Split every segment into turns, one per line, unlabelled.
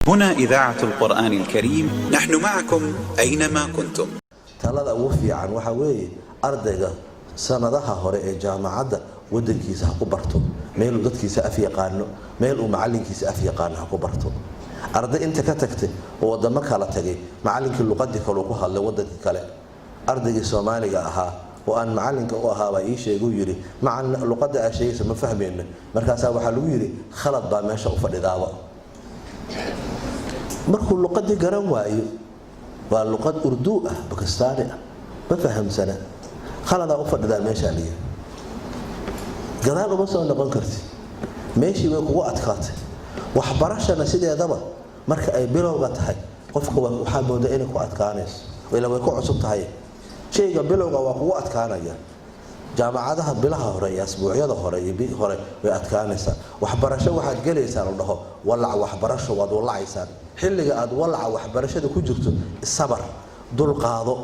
هنا إذاعة القرآن الكريم، نحن معكم أينما كنتم.
talada ugu fiican waxa weeye ardayga sanadaha hore ee jaamacadda wadankiisa ha ku barto meel uu dadkiisa af yaqaano meel uu macalinkiisa af yaqaan ha ku barto arday inta ka tagtay oo wadamo kala tagay macalinkii luqadii kale ku hadlay wadankii kale ardaygii Soomaaliga ahaa oo aan macalinka u ahaa baa ii sheegay yiri macalin luqada ay sheegaysa ma fahmeen markaas waxa lagu yiri khalad baa meesha u fadhidaaba markuu luqadii garan waayo waa luqad urdu ah bakistaani ah ma fahamsana khalada u fadhidaa meesha liya gadaal uma soo noqon karti meeshii way kugu adkaatay waxbarashada sideedaba marka ay bilowga tahay qofka waxa moodaa inay ku adkaanayso wala way ku cusub tahay shayga bilowga waa kugu adkaanaya jaamacadaha bilaha hore iyo asbuucyada hore iyo bii hore way adkaanaysaa waxbarasho waxaad galaysaa la dhaho walac waxbarasho waad walacaysaa xilliga aad walac waxbarashada ku jirto sabar dul qaado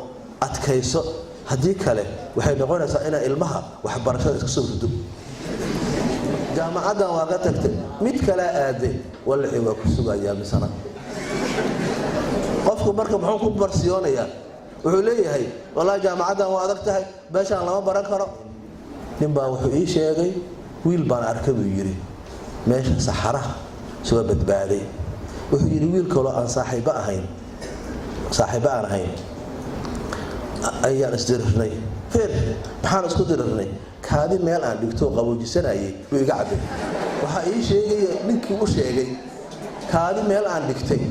adkayso hadii kale waxay noqonaysaa in ilmaha waxbarashada iska soo rido jaamacada waa ka tagtay mid kale aaday walaci waa ku sugayaa misana qofku marka muxuu ku barsiyoonayaa wuxuu leeyahay wallahi jaamacada waa adag tahay beeshan lama baran karo ninba wuxuu ii sheegay wiil baan arkay buu yiri meesha saxaraha soo badbaaday wuxuu yiri wiil kale aan saaxiibo ahayn ayaan isdirnay feer maxaan isku dirnay kaadi meel aan dhigto qaboojisanayay buu iga cabay waxa ii sheegay ninkii u sheegay kaadi meel aan dhigtay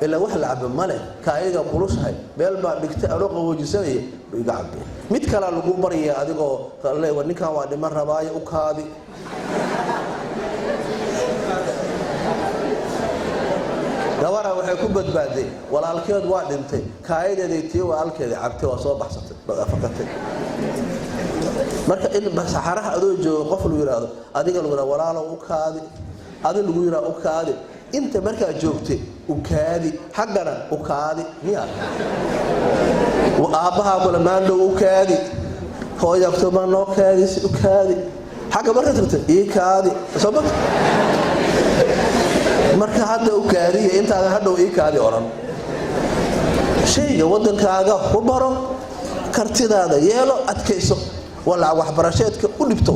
ila wax la cabo male kaayiga qulushay meel baan dhigtay aan qaboojisanayay buu iga cabay mid kale lagu bariyaa adigoo leeyahay ninkan waa dhiman rabaayo u kaadi gabadha waxay ku badbaaday walaalkeed waa dhintay kaayadeedii tii walaalkeedii cabtay waa soo baxsatay fakatay marka in saxaraha adoo joogo qof lagu yiraahdo adiga lagu yiraahdo walaalo u kaadi adiga lagu yiraahdo u kaadi inta marka joogtay u kaadi xaqana u kaadi miya aabaha kula maando u kaadi hooyada ma noo kaadi si u kaadi xaqa marka tagtay ii kaadi sabab marka hadda u kaadiye inta hadda ii kaadi oran shayga wadankaaga ku baro kartidaada yeelo adkayso wala waxbarasheedka u dhibto